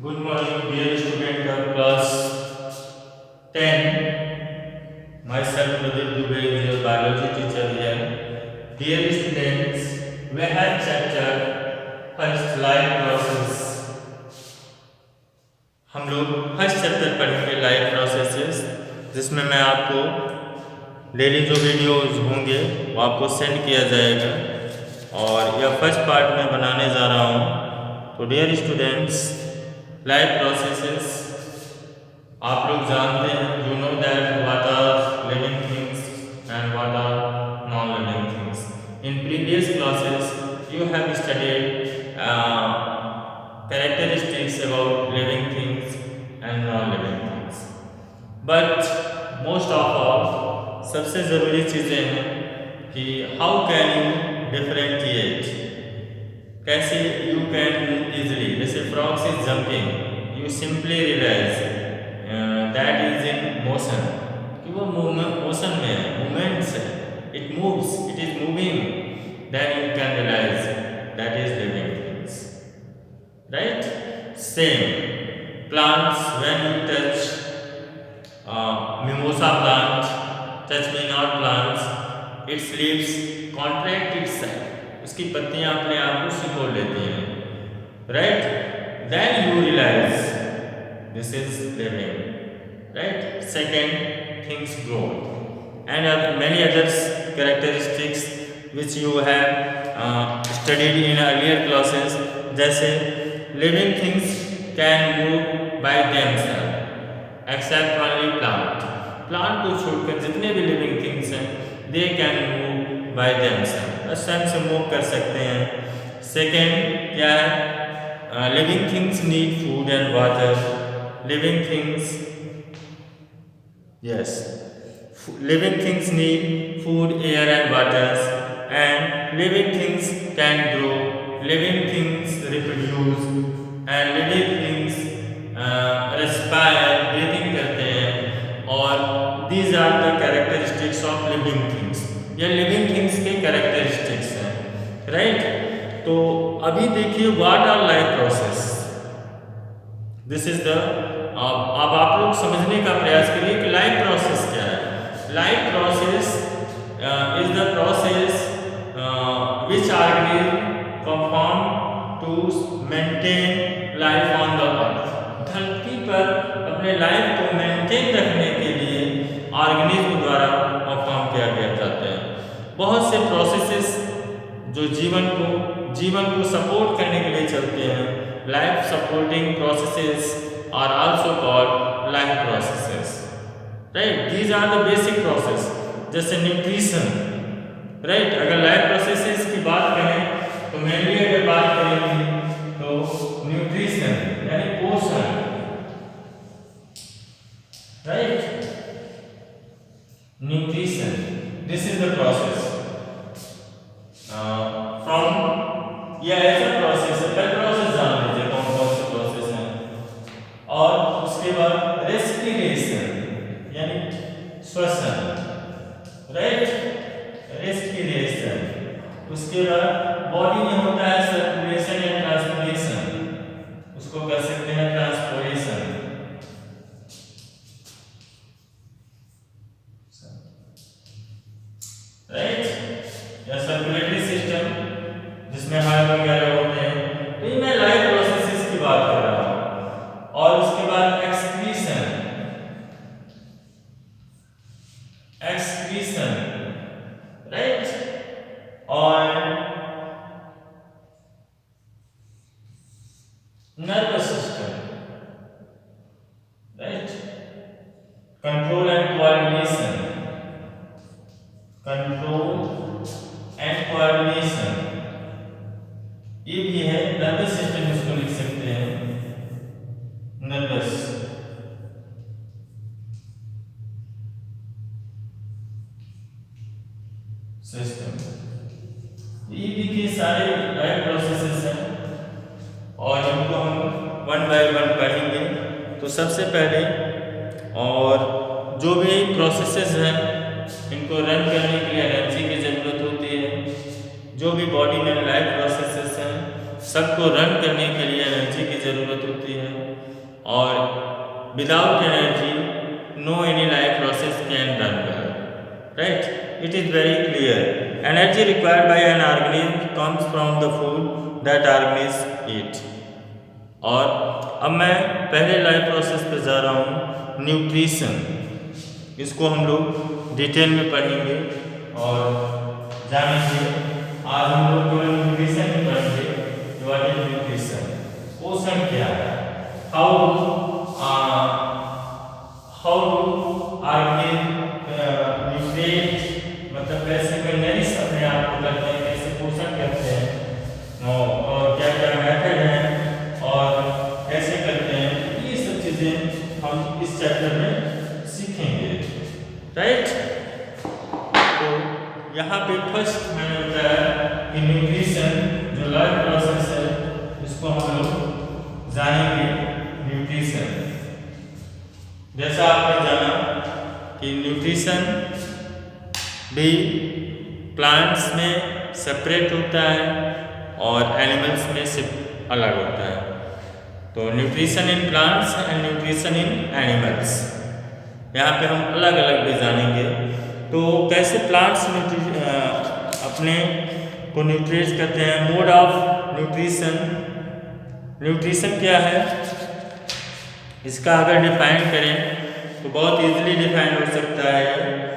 Good morning, dear student of class 10. Myself, Pradeep Dubey, is your biology teacher here. Dear students, we have chapter first life process. हम लोग first chapter पढ़ेंगे life processes, जिसमें मैं आपको daily जो videos होंगे वो आपको सेंड किया जाएगा और यह फर्स्ट पार्ट में बनाने जा रहा हूँ। तो डियर स्टूडेंट्स, लाइफ प्रोसेसेस आप लोग जानते हैं, you know that what are living things and what are non living things. In previous classes you have studied characteristics about living things and non living things, but most of all सबसे ज़रूरी चीज़ें हैं कि how can you differentiate, कैसे you can easily, जैसे frogs is jumping, you simply realise that is in motion, कि वो motion में है, मूवमेंट्स है, it moves, it is moving, then you can realise that is living things, right. Same plants, when you touch mimosa plant, touch me not plants, its leaves contract itself, उसकी पत्तियां अपने आप को सिकोड़ लेती हैं, right? Then you realize this is living, right? Second, things grow, and many others characteristics which you have studied in earlier classes, जैसे living things can move by themselves except only plant. Plant को छोड़कर जितने भी living things हैं they can move by themselves, बस स्वयं से move कर सकते हैं। सेकेंड क्या है, living things need food and water. Living things, yes, living things need food, air and water, and living things can grow, living things reproduce, and living things respire, breathing करते हैं, और these are the characteristics of living things. ये living things के characteristics हैं, right? तो अभी देखिए what are life process. This is the अब आप लोग समझने का प्रयास करिए कि लाइफ प्रोसेस क्या है। Life process is the process which organism perform to maintain life on the earth. धरती पर अपने लाइफ को मेंटेन रखने के लिए ऑर्गेनिज्म द्वारा परफॉर्म किया जाता है। बहुत से प्रोसेसेस जो जीवन को सपोर्ट करने के लिए चलते हैं, life supporting processes are also called life processes, right. These are the basic process, जैसे न्यूट्रिशन, राइट। अगर लाइफ प्रोसेसेस की बात करें तो मेनली अगर बात करेंगे तो न्यूट्रिशन यानी पोषण, right. Nutrition, this is the process from, यह ऐसा प्रोसेस है, पहले प्रोसेस जान लीजिए कौन कौन से प्रोसेस हैं, और उसके बाद रेस्पिरेशन यानी श्वसन, राइट, रेस्पिरेशन। उसके बाद बॉडी में होता है सर्कुलेशन या ट्रांसपोर्टेशन, उसको कर सकते हैं ट्रांसपोर्टेशन, राइट, या सर्कुलेटरी सिस्टम जिसमें हार्ट वगैरह होते हैं। तो ये मैं लाइफ प्रोसेसेस की बात कर रहा हूँ। और उसके बाद एक्सक्रीशन, राइट, और nervous system, right, control and coordination, ये भी है नर्वस सिस्टम, इसको लिख सकते हैं नर्वस सिस्टम। ये देखिए सारे लाइफ प्रोसेसेस हैं और इनको हम वन बाय वन पढ़ेंगे। तो सबसे पहले, और जो भी प्रोसेसेस हैं इनको रन करने के लिए एनर्जी की ज़रूरत होती है। जो भी बॉडी में लाइफ प्रोसेसेस हैं सबको रन करने के लिए एनर्जी की ज़रूरत होती है, और without energy no any life process can run well, right? It is very clear. Energy required by an organism comes from the food that organism eat. और अब मैं पहले लाइफ प्रोसेस पे जा रहा हूँ, न्यूट्रिशन। इसको हम लोग डिटेल में पढ़ेंगे और जानेंगे। आज हम लोग केवल न्यूट्रिशन ही पढ़ेंगे। What is nutrition? पोषण क्या है? हाउ टू ऑर्गेन न्यूट्रिएंट, मतलब कैसे कोई नरिश अपने आप को करते हैं, कैसे पोषण करते हैं, और क्या क्या मेथड हैं और कैसे करते हैं, ये सब चीज़ें हम इस चैप्टर में सीखेंगे, राइट? तो यहाँ पे फर्स्ट मैंने बताया कि न्यूट्रिशन जो लाइफ प्रोसेस है, इसको हम लोग जानेंगे। न्यूट्रिशन, जैसा आपने जाना कि न्यूट्रिशन भी प्लांट्स में सेपरेट होता है और एनिमल्स में से अलग होता है। तो nutrition in plants and nutrition in animals, यहाँ पे हम अलग अलग भी जानेंगे। तो कैसे प्लांट्स अपने को न्यूट्रिएट करते हैं, मोड ऑफ न्यूट्रिशन। न्यूट्रिशन क्या है, इसका अगर डिफाइन करें तो बहुत इजीली डिफाइन हो सकता है।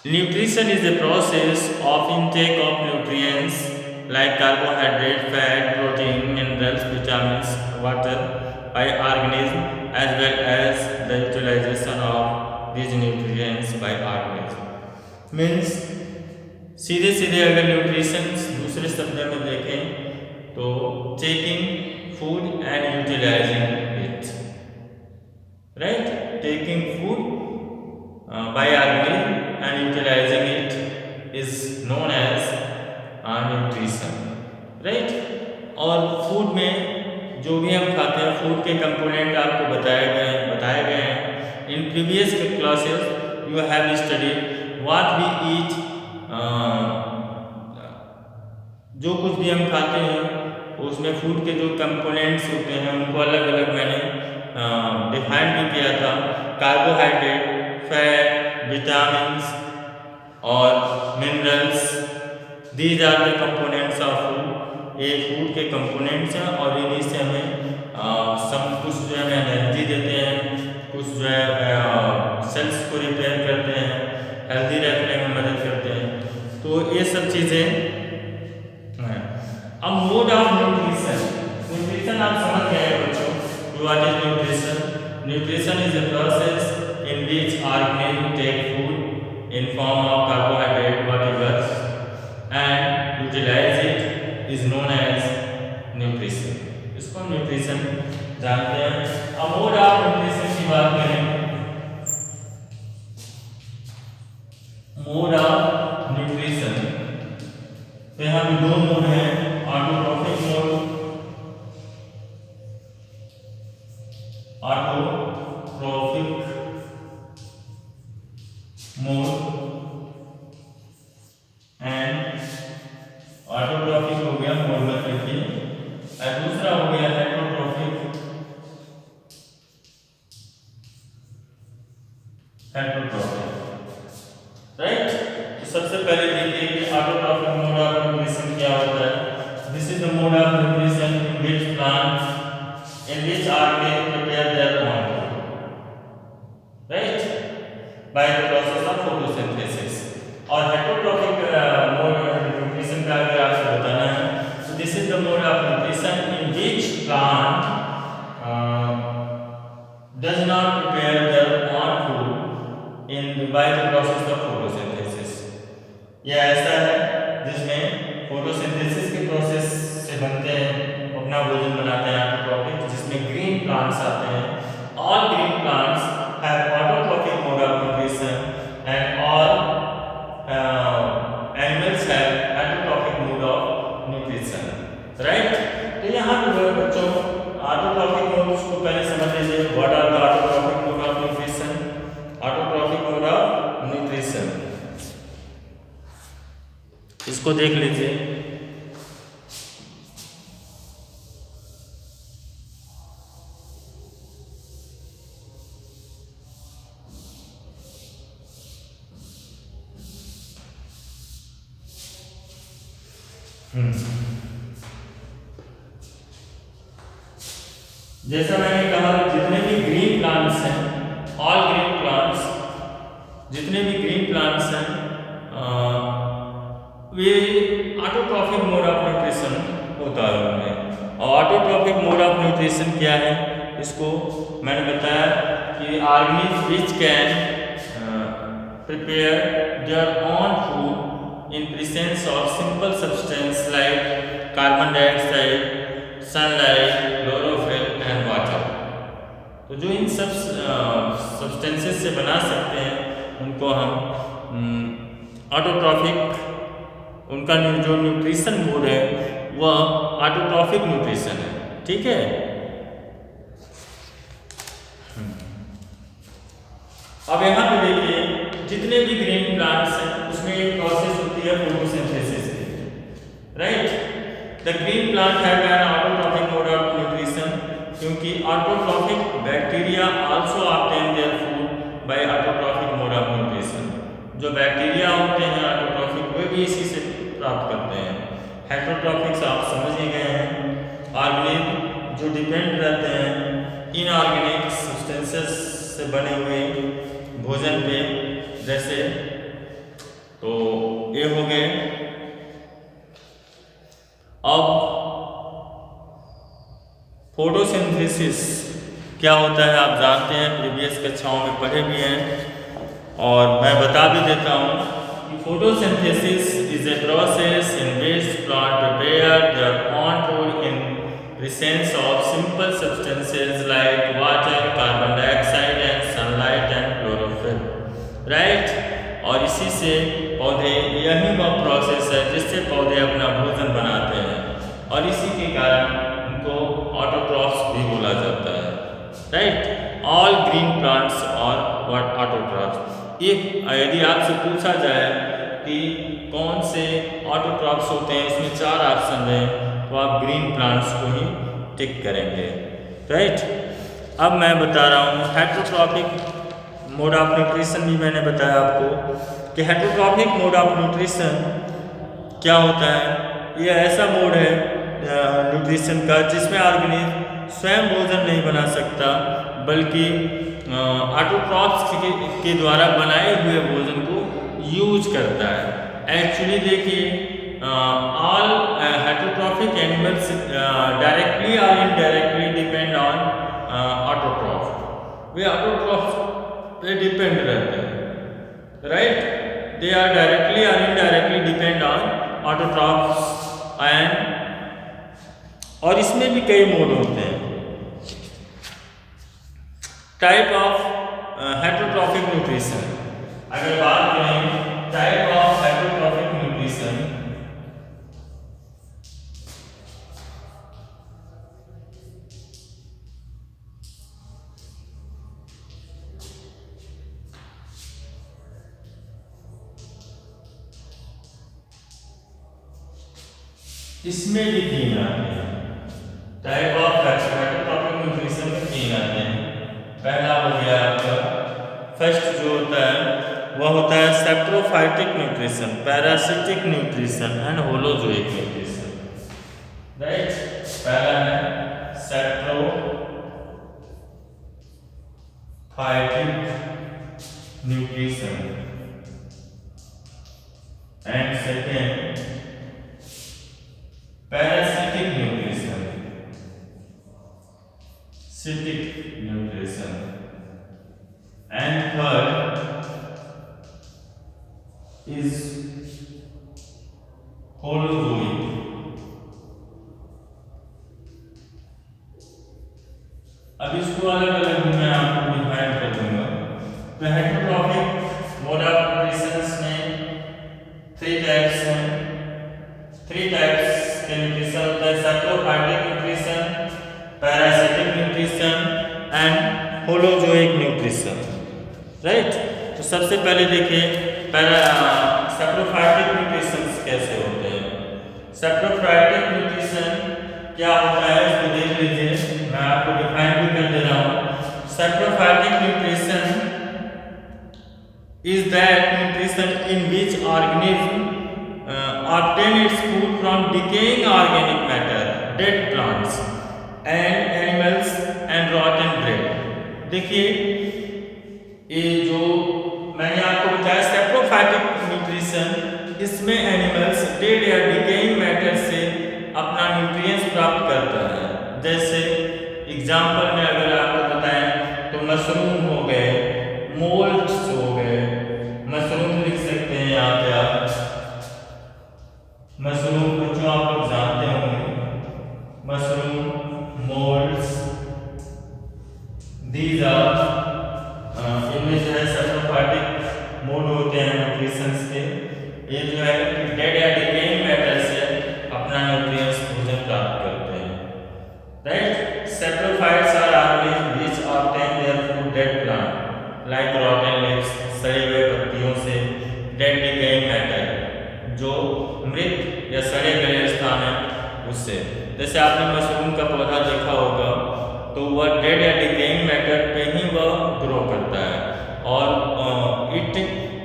Nutrition is a process of intake of nutrients like carbohydrate, fat, protein, minerals, vitamins, water by organism, as well as the utilization of these nutrients by organism. Means सीधे सीधे अगर nutrition दूसरे शब्दों में देखें तो taking food and utilising it, right? Taking food by organism and utilizing it is known as nutrition, right? और food में जो भी हम खाते हैं, फूड के कंपोनेंट आपको बताए गए हैं। In previous classes you have studied what we eat. जो कुछ भी हम खाते हैं उसमें फूड के जो कंपोनेंट्स होते हैं उनको अलग अलग मैंने डिफाइन भी किया था। कार्बोहाइड्रेट, फैट, विटामिन्स और minerals, these are the components of food. ये फूड के कंपोनेंट्स हैं और इन्हीं से हमें सब कुछ जो है एनर्जी देते हैं, कुछ जो है सेल्स को रिपेयर करते हैं, हेल्दी रखने में मदद करते हैं। तो ये सब चीज़ें हैं। अब मोड ऑफ न्यूट्रिशन। न्यूट्रिशन आप समझ गए हैं बच्चों, what is nutrition? Nutrition is a process in which organism take food in form of carbohydrate, whatever, and utilize it is known as nutrition. इसको हम न्यूट्रिशन जानते हैं। अब मोड ऑफ न्यूट्रिशन की बात करें, मोड ऑफ न्यूट्रिशन तो यहाँ पे दो मोड हैं, autotrophic mode, autotrophic mode and autotrophic हो गया मोड मत लिखिए, और दूसरा हो गया हेटरोट्रॉफिक। राइट? तो सबसे पहले देखिए कि ऑटोट्रॉफिक मोड ऑफ न्यूट्रिशन क्या होता है। This is the mode of nutrition in which plant in which organ prepare their own food, right, bye the process of photosynthesis. और हेटरोट्रॉफिक मोड न्यूट्रिशन का अगर आपको बताना है तो this is the mode of nutrition in which plant does not prepare their own food in by the process of photosynthesis। यह ऐसा है जिसमें फोटोसिंथेसिस के प्रोसेस से बनते हैं, अपना भोजन बनाते हैं ऑटोट्रॉफिक, जिसमें ग्रीन प्लांट्स आते हैं। All green plants have autotrophic mode of nutrition and all animals have heterotrophic mode of nutrition, right? तो यहाँ पे बच्चों ऑटोट्रॉफिक मोड्स को पहले समझ लीजिए। What are the autotrophic mode of nutrition? Autotrophic mode of nutrition, इसको देख लीजिए। जैसा मैंने कहा, जितने भी ग्रीन प्लांट्स हैं, ऑल ग्रीन प्लांट्स, जितने भी ग्रीन प्लांट्स हैं वे ऑटोट्रॉफिक मोड ऑफ न्यूट्रिशन होता है उनमें। और ऑटोट्रॉफिक मोड ऑफ न्यूट्रिशन क्या है, इसको मैंने बताया कि organism which can prepare their own food in presence of simple substance like carbon dioxide, sunlight, chlorophyll and water. तो जो इन सब सब्सटेंसेस से बना सकते हैं उनको हम ऑटोट्रॉफिक, उनका जो न्यूट्रिशन मोड है वह ऑटोट्रॉफिक न्यूट्रिशन है। ठीक है। अब यहाँ पे देखिए, जितने भी ग्रीन प्लांट्स हैं उसमें एक प्रोसेस होती है फोटोसिंथेसिस की, right. The green plant have an autotrophic mode of nutrition, क्योंकि autotrophic bacteria also obtain their food by autotrophic mode of nutrition. जो बैक्टीरिया होते हैं ऑटोट्रॉफिक, वे भी इसी से प्राप्त करते हैं। हेटेरोट्रॉफिक्स आप समझ ही गए हैं, ऑर्गेनिज्म जो डिपेंड रहते हैं इनऑर्गेनिक सब्सटेंसेस से बने हुए भोजन पे, जैसे तो ये हो गए। अब फोटोसिंथेसिस क्या होता है आप जानते हैं, प्रीवियस कक्षाओं में पढ़े भी हैं और मैं बता भी देता हूँ कि photosynthesis is a process in which plant prepare their own food in presence of simple substances like water, carbon dioxide and sunlight and chlorophyll, right. और इसी से पौधे, यही वह प्रोसेस है जिससे पौधे अपना भोजन बनाते हैं और इसी के कारण उनको ऑटोट्रॉफ्स भी बोला जाता है, राइट। ऑल ग्रीन प्लांट्स और व्हाट ऑटोट्रॉफ्स। यदि आपसे पूछा जाए कि कौन से ऑटोट्रॉफ्स होते हैं, इसमें 4 ऑप्शन हैं, तो आप ग्रीन प्लांट्स को ही टिक करेंगे, राइट। अब मैं बता रहा हूँ हेटेरोट्रॉफिक मोड ऑफ न्यूट्रिशन भी मैंने बताया आपको कि हेटेरोट्रॉफिक मोड ऑफ न्यूट्रिशन क्या होता है। ये ऐसा मोड है न्यूट्रिशन का जिसमें ऑर्गेनिज्म स्वयं भोजन नहीं बना सकता, बल्कि ऑटोट्रॉफ्स के द्वारा बनाए हुए भोजन को यूज करता है। एक्चुअली देखिए, ऑल हेटेरोट्रॉफिक एनिमल्स डायरेक्टली और indirectly depend on autotroph. Way autotroph पे डिपेंड रहते हैं, राइट। दे आर डायरेक्टली और indirectly depend on autotrophs and, और इसमें भी कई मोड होते हैं। टाइप ऑफ हेटेरोट्रॉफिक न्यूट्रिशन, अगर बात करें टाइप ऑफ हेटेरोट्रॉफिक न्यूट्रिशन, इसमें भी 3 आते हैं। टाइप ऑफ हेटेरोट्रॉफिक न्यूट्रिशन में 3 आते हैं। पहला हो गया आपका, फर्स्ट जो होता है वह होता है saprophytic nutrition, parasitic nutrition and holozoic nutrition, right. पहला है saprophytic nutrition and second parasitic nutrition, सिटिक nutrition and third is holozoic. अब इसको अलग अलग मैं आपको डिफाइन कर दूंगा। तो हेटेरोट्रॉफिक मोड ऑफ न्यूट्रिशन में 3 टाइप्स हैं। 3 टाइप्स के न्यूट्रिशन होता है, सैप्रोफाइटिक न्यूट्रिशन, पैरासिटिक राइट। तो सबसे पहले देखिए सैप्रोफाइटिक न्यूट्रिशन कैसे होते हैं। सैप्रोफाइटिक न्यूट्रिशन क्या होता है इसको देख लीजिए, मैं आपको डिफाइन भी कर दे रहा हूँ। Saprophytic nutrition is that nutrition in which organism obtain its food from decaying organic matter, dead plants and animals and rotten bread। देखिए ये जो मैंने आपको बताया सैप्रोफाइटिक न्यूट्रिशन, इसमें एनिमल्स डेड या डिकेइंग मैटर से अपना न्यूट्रिएंट्स प्राप्त करता है। जैसे एग्जाम्पल में अगर आपको बताएं तो मशरूम हो गए, मोल्ड्स हो गए, मशरूम लिख सकते हैं यहाँ पे आप, मशरूम को जो आप लोग जानते होंगे, मशरूम, मोल्ड्स, दीज आर इनमें जो है सैप्रोफाइटिक मोड होते हैं न्यूट्रिशंस के। ये जो है डेड या डिकेइंग मैटर से अपना न्यूट्रिएंट्स भोजन प्राप्त करते हैं, right. Saprophytes are organism which obtain their food dead plant like rotten leaves, सड़े हुए पत्तियों से, डेड डिकेइंग मैटर जो मृत या सड़े गले स्थान है उससे। जैसे आपने मशरूम का पौधा देखा होगा तो वह डेड या डिकेइंग मैटर पे ही वह ग्रो करता है और it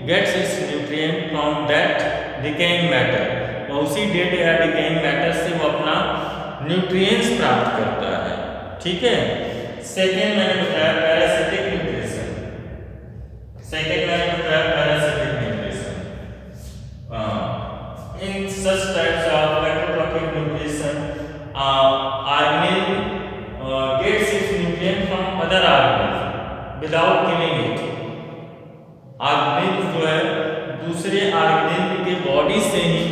gets its nutrient from that decaying matter, और उसी डेड या डिकेइंग मैटर से वो अपना न्यूट्रिएंट्स प्राप्त करता है, ठीक है। सेकेंड मैंने बताया पैरासिटिक न्यूट्रिशन, सेकेंड मैंने बताया parasitic nutrition. In such types of heterotrophic nutrition organism gets its nutrient from other organisms without killing it। Organism जो है दूसरे ऑर्गेनिज्म के बॉडी से ही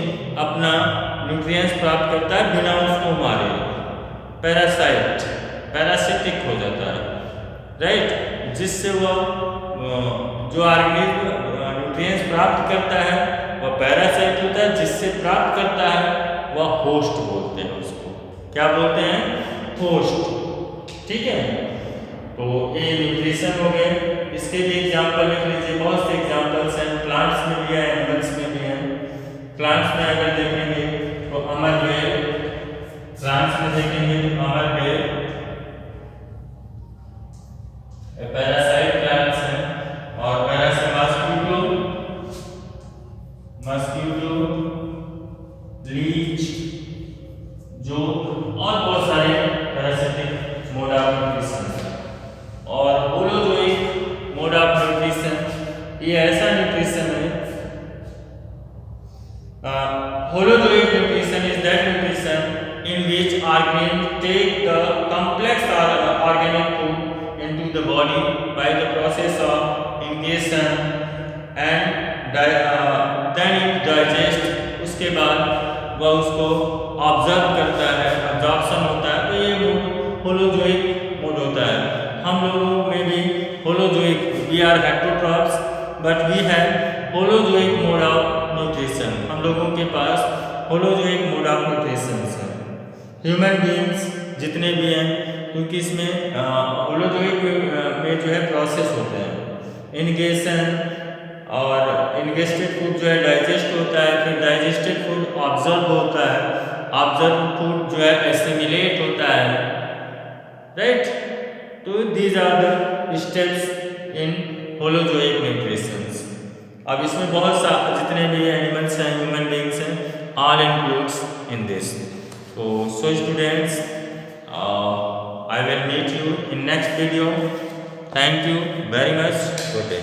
अपना न्यूट्रिएंट्स प्राप्त करता है बिना उसको मारे। पैरासिटिक हो जाता है, राइट। जिससे वह जो ऑर्गेनिज्म न्यूट्रिएंट्स प्राप्त करता है वह पैरासाइट होता है, जिससे प्राप्त करता है वह होस्ट बोलते हैं उसको। क्या बोलते हैं? होस्ट, ठीक है। तो ये न्यूट्रिशन हो गए। इसके भी एग्जाम्पल लिख लीजिए, बहुत से एग्जाम्पल्स हैं, प्लांट्स में भी है, एनिमल्स में भी हैं। प्लांट्स में अगर देखेंगे तो अमर बेल, प्लांट्स में देखेंगे तो अमर बेल पैरासाइट प्लांट्स हैं, और पैरासाइट मस्क्यूटो, लीच, जो और बहुत सारे पैरासिटिक मोड ऑफ न्यूट्रिशन। और होलोजोइक मोड ऑफ न्यूट्रिशन, ये ऐसा न्यूट्रिशन है, holozoic nutrition is that nutrition in which organism take the complex organic food into the body by the process of ingestion and then it digest. उसके बाद वह उसको observe करता है, absorption होता है, तो ये होलोजोइक मोड होता है। हम लोगों में भी holozoic, we are heterotrophs but we have holozoic mode of nutrition. हम लोगों के पास होलोजोइक मोड ऑफ न्यूट्रिशन है। ह्यूमन बीइंग्स जितने भी हैं, क्योंकि इसमें होलोजोइक में जो है प्रोसेस होते हैं, इनगेशन, और इनगेस्टेड फूड जो है डाइजेस्ट होता है, फिर डाइजेस्टेड फूड ऑब्जर्व होता है, ऑब्जर्व फूड जो है एसिमिलेट होता है, राइट। तो these are the steps in holozoic nutrition. अब इसमें बहुत सा जितने भी एनिमल्स हैं, ह्यूमन बीइंग्स हैं, all includes in this. So students, I will meet you in next video. Thank you very much. Good day.